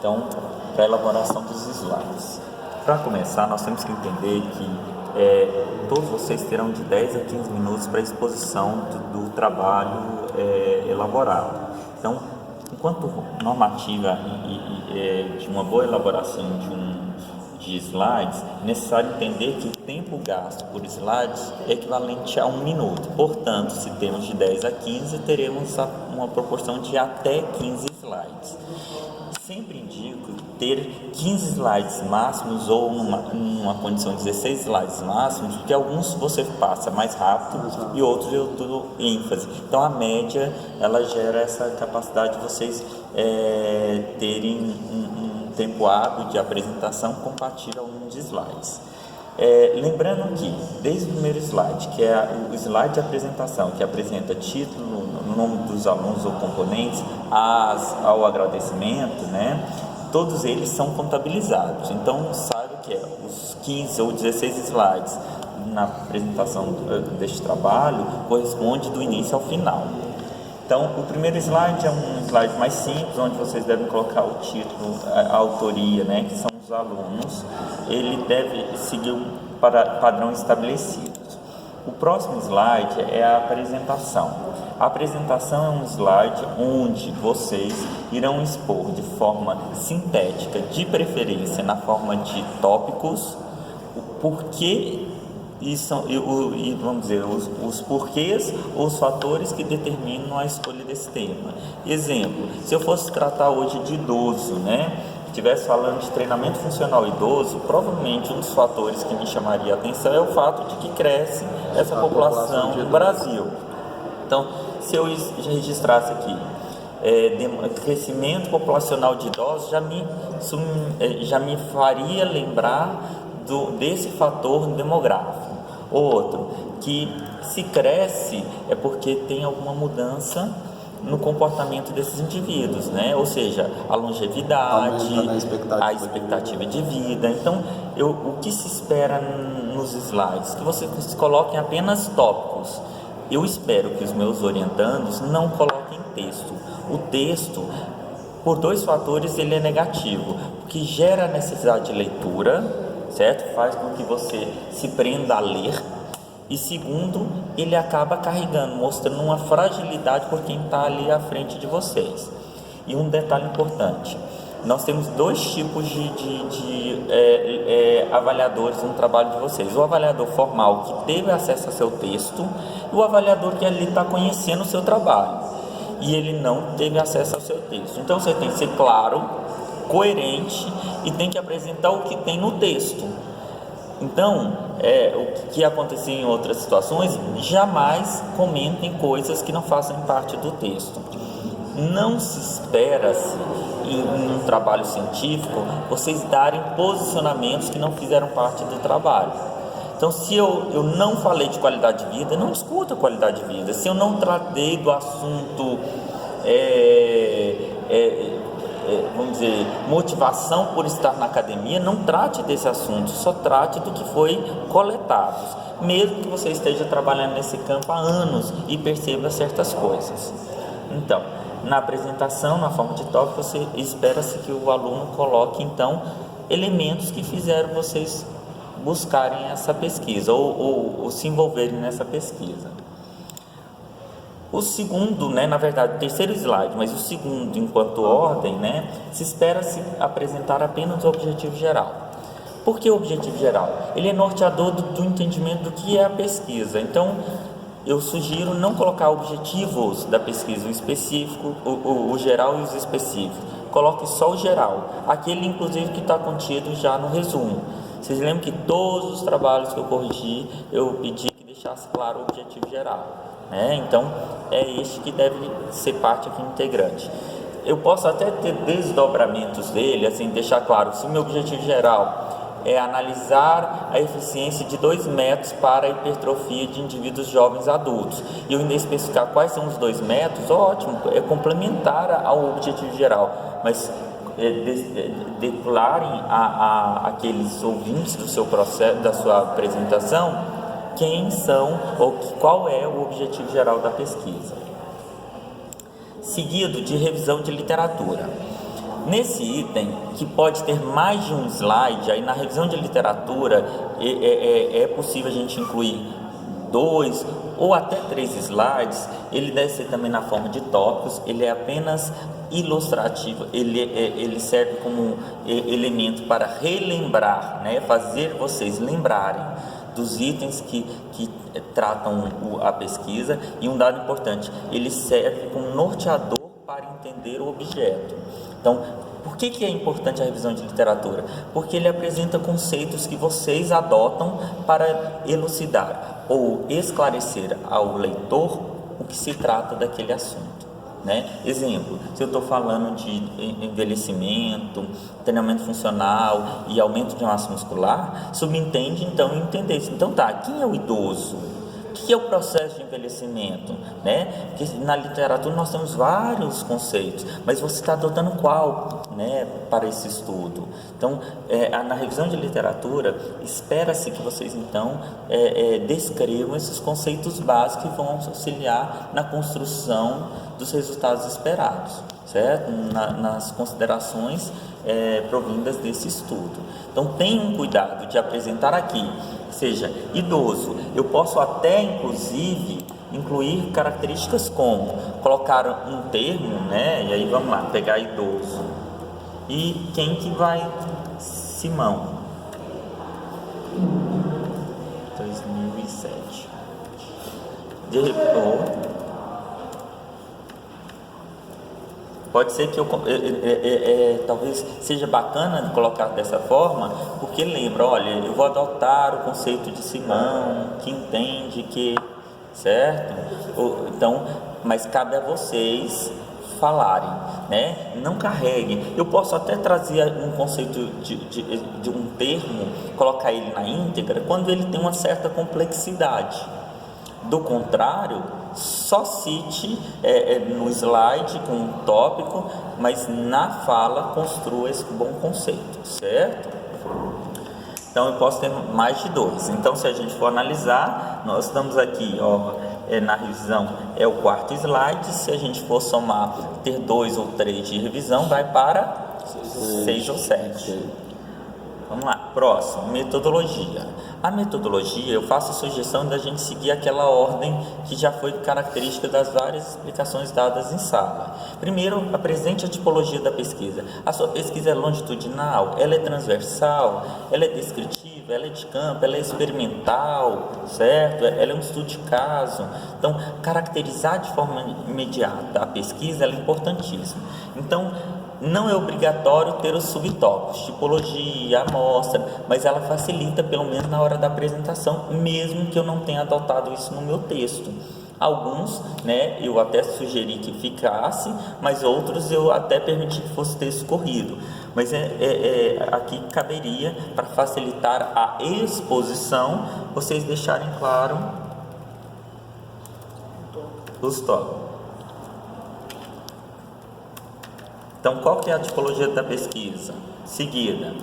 Então, para a elaboração dos slides. Para começar, nós temos que entender que todos vocês terão de 10 a 15 minutos para a exposição do trabalho elaborado. Então, enquanto normativa de uma boa elaboração de slides, é necessário entender que o tempo gasto por slides é equivalente a 1 minuto. Portanto, se temos de 10 a 15, teremos uma proporção de até 15 slides. Sempre indico ter 15 slides máximos ou numa condição de 16 slides máximos, porque alguns você passa mais rápido e outros eu dou ênfase. Então a média ela gera essa capacidade de vocês terem um tempo hábil de apresentação compatível ao número de slides. Lembrando que desde o primeiro slide, que é o slide de apresentação, que apresenta título, nome dos alunos ou componentes, ao agradecimento, né? Todos eles são contabilizados. Então, saiba que os 15 ou 16 slides na apresentação deste trabalho corresponde do início ao final. Então, o primeiro slide é um slide mais simples, onde vocês devem colocar o título, a autoria, né, que são os alunos. Ele deve seguir um padrão estabelecido. O próximo slide é a apresentação. A apresentação é um slide onde vocês irão expor de forma sintética, de preferência na forma de tópicos, o porquê e vamos dizer, os porquês ou os fatores que determinam a escolha desse tema. Exemplo, se eu fosse tratar hoje de idoso, né? Estivesse falando de treinamento funcional idoso, provavelmente um dos fatores que me chamaria a atenção é o fato de que cresce essa população no Brasil. Então, se eu registrasse aqui crescimento populacional de idosos, já me faria lembrar desse fator demográfico. Outro, que se cresce é porque tem alguma mudança no comportamento desses indivíduos, né? Ou seja, a longevidade, a expectativa de vida. Então, o que se espera nos slides? Que vocês coloquem apenas tópicos. Eu espero que os meus orientandos não coloquem texto. O texto, por 2 fatores, ele é negativo, porque gera necessidade de leitura, certo? Faz com que você se prenda a ler. E segundo, ele acaba carregando, mostrando uma fragilidade por quem está ali à frente de vocês. E um detalhe importante, nós temos 2 tipos de avaliadores no trabalho de vocês. O avaliador formal, que teve acesso ao seu texto, e o avaliador que ali está conhecendo o seu trabalho, e ele não teve acesso ao seu texto. Então você tem que ser claro, coerente, e tem que apresentar o que tem no texto. Então, o que acontecia em outras situações, jamais comentem coisas que não façam parte do texto. Não se espera-se, em um trabalho científico, vocês darem posicionamentos que não fizeram parte do trabalho. Então, se eu não falei de qualidade de vida, não discuta qualidade de vida. Se eu não tratei do assunto, vamos dizer, motivação por estar na academia, não trate desse assunto, só trate do que foi coletado, mesmo que você esteja trabalhando nesse campo há anos e perceba certas coisas. Então, na apresentação, na forma de tópico, espera-se que o aluno coloque, então, elementos que fizeram vocês buscarem essa pesquisa ou se envolverem nessa pesquisa. O segundo, né, na verdade, o terceiro slide, mas o segundo, enquanto ordem, né, se espera-se apresentar apenas o objetivo geral. Por que o objetivo geral? Ele é norteador do entendimento do que é a pesquisa. Então, eu sugiro não colocar objetivos da pesquisa, o específico, o geral e os específicos. Coloque só o geral, aquele inclusive que está contido já no resumo. Vocês lembram que todos os trabalhos que eu corrigi, eu pedi que deixasse claro o objetivo geral, né? Então, é este que deve ser parte aqui integrante. Eu posso até ter desdobramentos dele, assim, deixar claro, se o meu objetivo geral é analisar a eficiência de 2 métodos para a hipertrofia de indivíduos jovens adultos, e eu ainda especificar quais são os 2 métodos, ótimo, é complementar ao objetivo geral, mas declarem aqueles ouvintes do seu processo, da sua apresentação, quem são ou qual é o objetivo geral da pesquisa. Seguido de revisão de literatura. Nesse item, que pode ter mais de um slide, aí na revisão de literatura é possível a gente incluir 2 ou até 3 slides. Ele deve ser também na forma de tópicos, ele é apenas ilustrativo, ele serve como elemento para relembrar, né? Fazer vocês lembrarem dos itens que tratam a pesquisa. E um dado importante, ele serve como norteador para entender o objeto. Então, por que é importante a revisão de literatura? Porque ele apresenta conceitos que vocês adotam para elucidar ou esclarecer ao leitor o que se trata daquele assunto, né? Exemplo, se eu estou falando de envelhecimento, treinamento funcional e aumento de massa muscular, subentende então entender isso. Então tá, quem é o idoso? O que é o processo de envelhecimento, né? Porque na literatura nós temos vários conceitos, mas você está adotando qual, né, para esse estudo? Então, na revisão de literatura, espera-se que vocês então descrevam esses conceitos básicos que vão auxiliar na construção dos resultados esperados, certo? Nas considerações provindas desse estudo. Então, tenham cuidado de apresentar aqui, seja idoso. Eu posso até, inclusive, incluir características como colocar um termo, né? E aí vamos lá, pegar idoso. E quem que vai? Simão, 2007. De repente, pode ser que talvez seja bacana colocar dessa forma, porque lembra, olha, eu vou adotar o conceito de Simão, que entende que, certo? Então, mas cabe a vocês falarem, né? Não carreguem. Eu posso até trazer um conceito de um termo, colocar ele na íntegra, quando ele tem uma certa complexidade. Do contrário, só cite no slide com um tópico, mas na fala construa esse bom conceito, certo? Então eu posso ter mais de 2. Então, se a gente for analisar, nós estamos aqui, na revisão é o 4º slide. Se a gente for somar, ter 2 ou 3 de revisão, vai para 6 ou 7. Vamos lá, próximo, metodologia. A metodologia, eu faço a sugestão da gente seguir aquela ordem que já foi característica das várias explicações dadas em sala. Primeiro, apresente a tipologia da pesquisa. A sua pesquisa é longitudinal, ela é transversal, ela é descritiva, ela é de campo, ela é experimental, certo? Ela é um estudo de caso. Então, caracterizar de forma imediata a pesquisa, ela é importantíssima. Então, não é obrigatório ter os subtópicos, tipologia, amostra, mas ela facilita pelo menos na hora da apresentação, mesmo que eu não tenha adotado isso no meu texto. Alguns, né, eu até sugeri que ficasse, mas outros eu até permiti que fosse texto corrido. Mas aqui caberia, para facilitar a exposição, vocês deixarem claro os tópicos. Então, qual que é a tipologia da pesquisa? Seguida.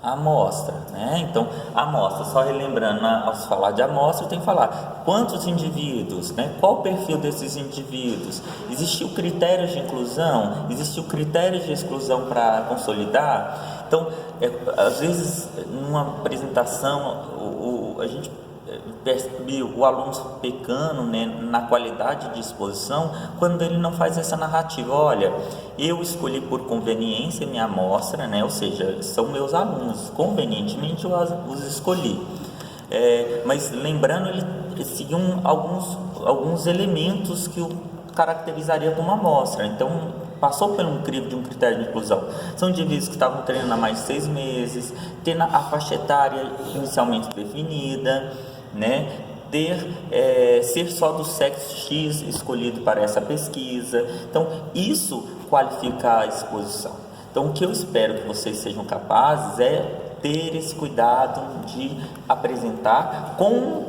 A amostra, né? Então, a amostra, só relembrando, ao se falar de amostra, eu tenho que falar quantos indivíduos, né? Qual o perfil desses indivíduos? Existiu critérios de inclusão? Existiu critérios de exclusão para consolidar? Então, às vezes, numa apresentação, a gente percebe o aluno pecando, né, na qualidade de exposição, quando ele não faz essa narrativa. Olha, eu escolhi por conveniência minha amostra, né, ou seja, são meus alunos, convenientemente eu os escolhi. Mas lembrando, ele seguiu alguns elementos que o caracterizaria como amostra. Então, passou por um crivo de um critério de inclusão. São indivíduos que estavam treinando há mais de 6 meses, tendo a faixa etária inicialmente definida, né? Ser só do sexo X escolhido para essa pesquisa. Então, isso qualifica a exposição. Então, o que eu espero que vocês sejam capazes é ter esse cuidado de apresentar com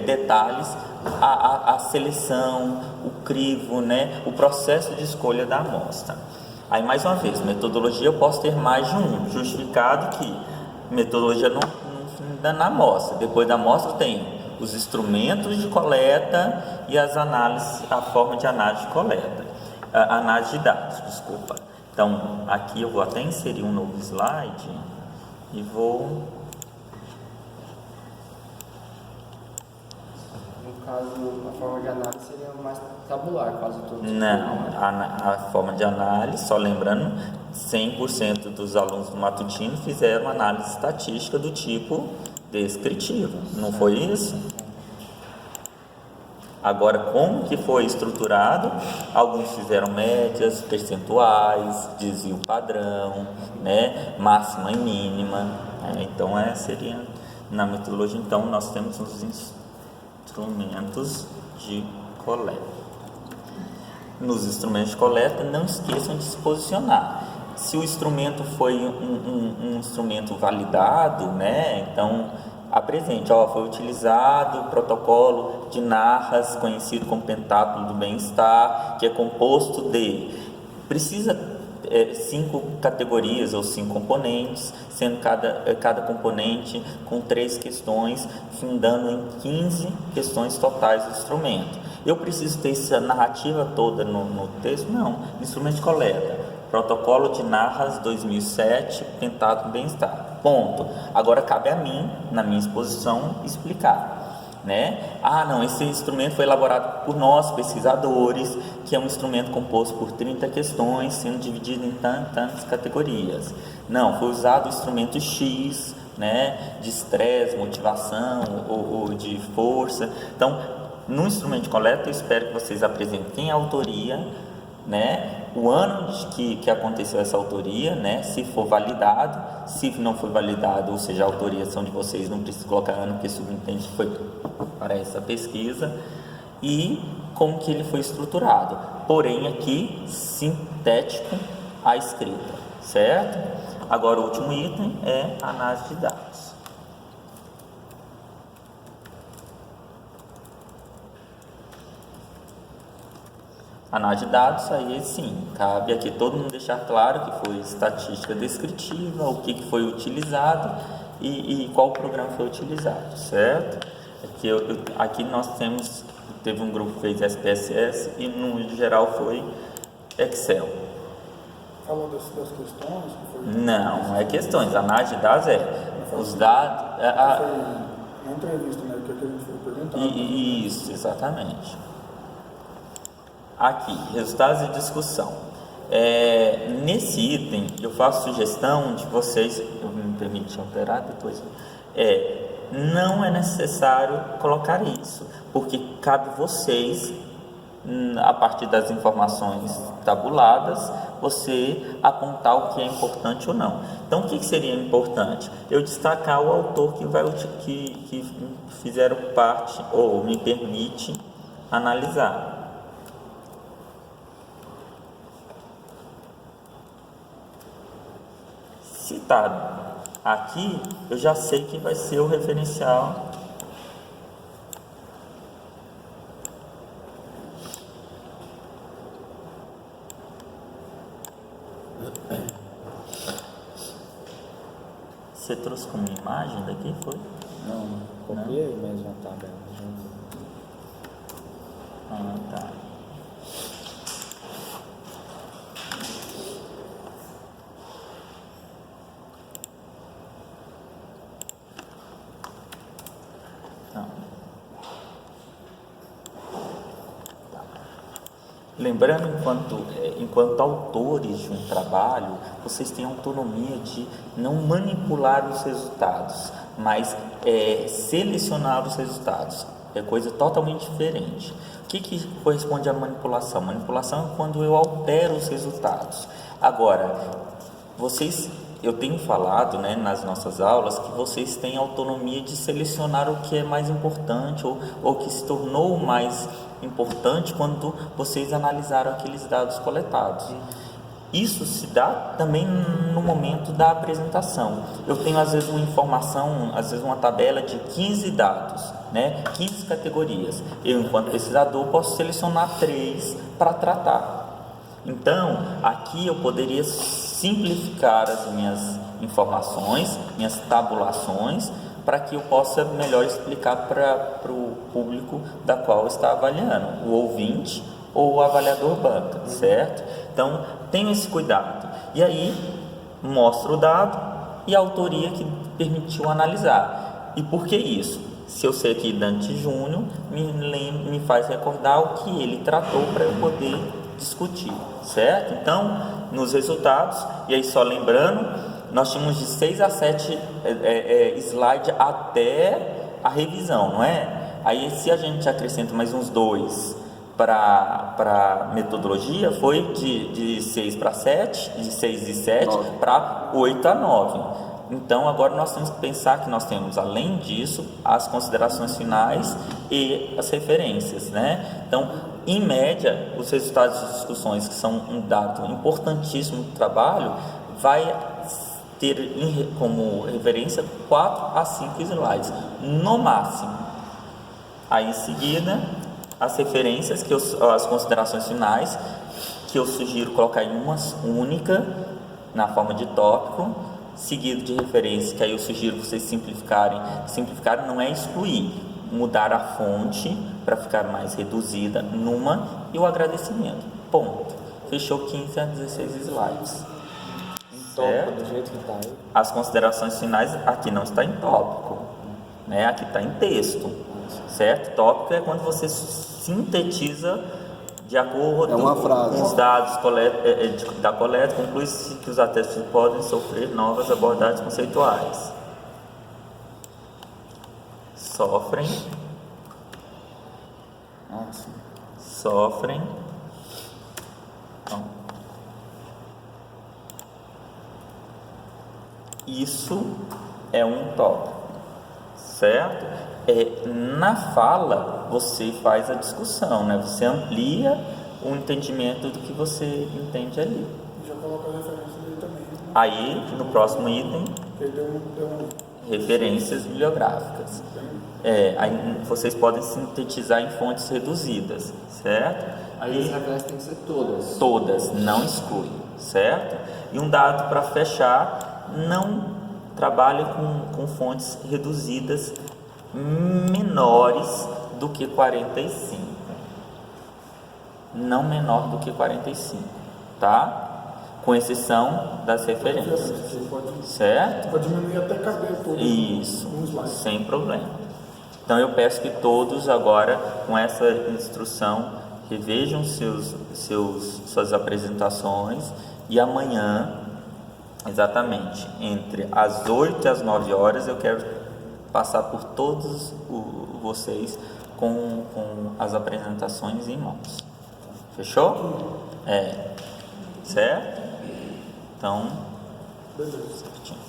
detalhes a seleção, o crivo, né? O processo de escolha da amostra. Aí, mais uma vez, metodologia eu posso ter mais de um, justificado que metodologia não na amostra. Depois da amostra tem os instrumentos de coleta e as análises, a forma de análise de coleta, a análise de dados, desculpa. Então, aqui eu vou até inserir um novo slide e vou... No caso, a forma de análise seria mais tabular, quase todos. Não, a forma de análise, só lembrando, 100% dos alunos do matutino fizeram análise estatística do tipo descritivo, não foi isso? Agora, como que foi estruturado? Alguns fizeram médias, percentuais, desvio padrão, né? Máxima e mínima, né? Então, seria na metodologia. Então, nós temos os instrumentos de coleta. Nos instrumentos de coleta, não esqueçam de se posicionar. Se o instrumento foi um instrumento validado, né? Então, apresente, foi utilizado o protocolo de Narras, conhecido como pentátulo do bem-estar, que é composto de, precisa 5 categorias ou 5 componentes, sendo cada componente com 3 questões, fundando em 15 questões totais do instrumento. Eu preciso ter essa narrativa toda no texto? Não, instrumento de coleta, protocolo de Narras 2007, pentátulo do bem-estar, ponto. Agora cabe a mim, na minha exposição, explicar, né? Não, esse instrumento foi elaborado por nós, pesquisadores, que é um instrumento composto por 30 questões, sendo dividido em tantas categorias. Não, foi usado o instrumento X, né? De estresse, motivação ou de força. Então, no instrumento de coleta, eu espero que vocês apresentem a autoria, né? O ano que aconteceu essa autoria, né? Se for validado, se não for validado, ou seja, a autoria são de vocês, não precisa colocar ano, porque subentende que foi para essa pesquisa, e como que ele foi estruturado, porém aqui sintético a escrita, certo? Agora o último item é análise de dados. Análise de dados, aí sim, cabe aqui todo mundo deixar claro que foi estatística descritiva, o que foi utilizado e qual programa foi utilizado, certo? Aqui nós teve um grupo que fez SPSS e no geral foi Excel. Falou das questões? Que foi... Não é questões, análise de dados os dados... Foi na entrevista, né, que a gente foi perguntado. Isso, exatamente. Aqui, resultados de discussão. Nesse item, eu faço sugestão de vocês, me permite alterar depois, não é necessário colocar isso, porque cabe vocês, a partir das informações tabuladas, você apontar o que é importante ou não. Então, o que seria importante? Eu destacar o autor que fizeram parte, ou me permite analisar. Citado aqui, eu já sei que vai ser o referencial. Você trouxe como imagem daqui, foi? Não, copiei mesmo a tabela. Tá. Lembrando, enquanto autores de um trabalho, vocês têm autonomia de não manipular os resultados, mas selecionar os resultados. É coisa totalmente diferente. O que corresponde à manipulação? Manipulação é quando eu altero os resultados. Agora, eu tenho falado, né, nas nossas aulas que vocês têm autonomia de selecionar o que é mais importante ou que se tornou mais importante quando vocês analisaram aqueles dados coletados. Isso se dá também no momento da apresentação. Eu tenho às vezes uma informação, às vezes uma tabela de 15 dados, né? 15 categorias. Eu, enquanto pesquisador, posso selecionar 3 para tratar. Então, aqui eu poderia simplificar as minhas informações, minhas tabulações, para que eu possa melhor explicar para o público da qual está avaliando, o ouvinte ou o avaliador banca, certo? Então, tenho esse cuidado. E aí, mostro o dado e a autoria que permitiu analisar. E por que isso? Se eu sei que Dante Júnior me faz recordar o que ele tratou para eu poder discutir, certo? Então, nos resultados, e aí só lembrando, nós tínhamos de 6 a 7 slides até a revisão, não é? Aí se a gente acrescenta mais uns 2 para metodologia, foi de 6 para 7, de 6 e 7 para 8 a 9. Então agora nós temos que pensar que nós temos, além disso, as considerações finais e as referências, né? Então, em média, os resultados de discussões, que são um dado importantíssimo do trabalho, vai ter como referência 4 a 5 slides, no máximo. Aí em seguida, as referências, as considerações finais, que eu sugiro colocar em uma única, na forma de tópico, seguido de referência, que aí eu sugiro vocês simplificarem. Simplificar não é excluir, mudar a fonte para ficar mais reduzida numa, e o agradecimento. Ponto. Fechou 15 a 16 slides. Tópico, do jeito que está aí. As considerações finais aqui não está em tópico, né? Aqui está em texto, certo? Tópico é quando você sintetiza de acordo com os dados da coleta, conclui-se que os atestos podem sofrer novas abordagens conceituais. Sofrem. Não. Isso é um tópico, certo? Na fala você faz a discussão, né? Você amplia o entendimento do que você entende ali. Já coloca a referência dele também. Aí, no próximo item, referências bibliográficas. Aí vocês podem sintetizar em fontes reduzidas, certo? Aí as referências têm que ser todas. Todas, não exclui, certo? E um dado para fechar: não trabalhe com fontes reduzidas menores do que 45. Não menor do que 45, tá? Com exceção das referências, certo? Pode diminuir até caber todo. Isso, sem problema. Então eu peço que todos agora, com essa instrução, revejam suas apresentações, e amanhã, exatamente entre as 8 e as 9 horas, eu quero passar por todos vocês com as apresentações em mãos. Fechou? Certo? Então, certinho.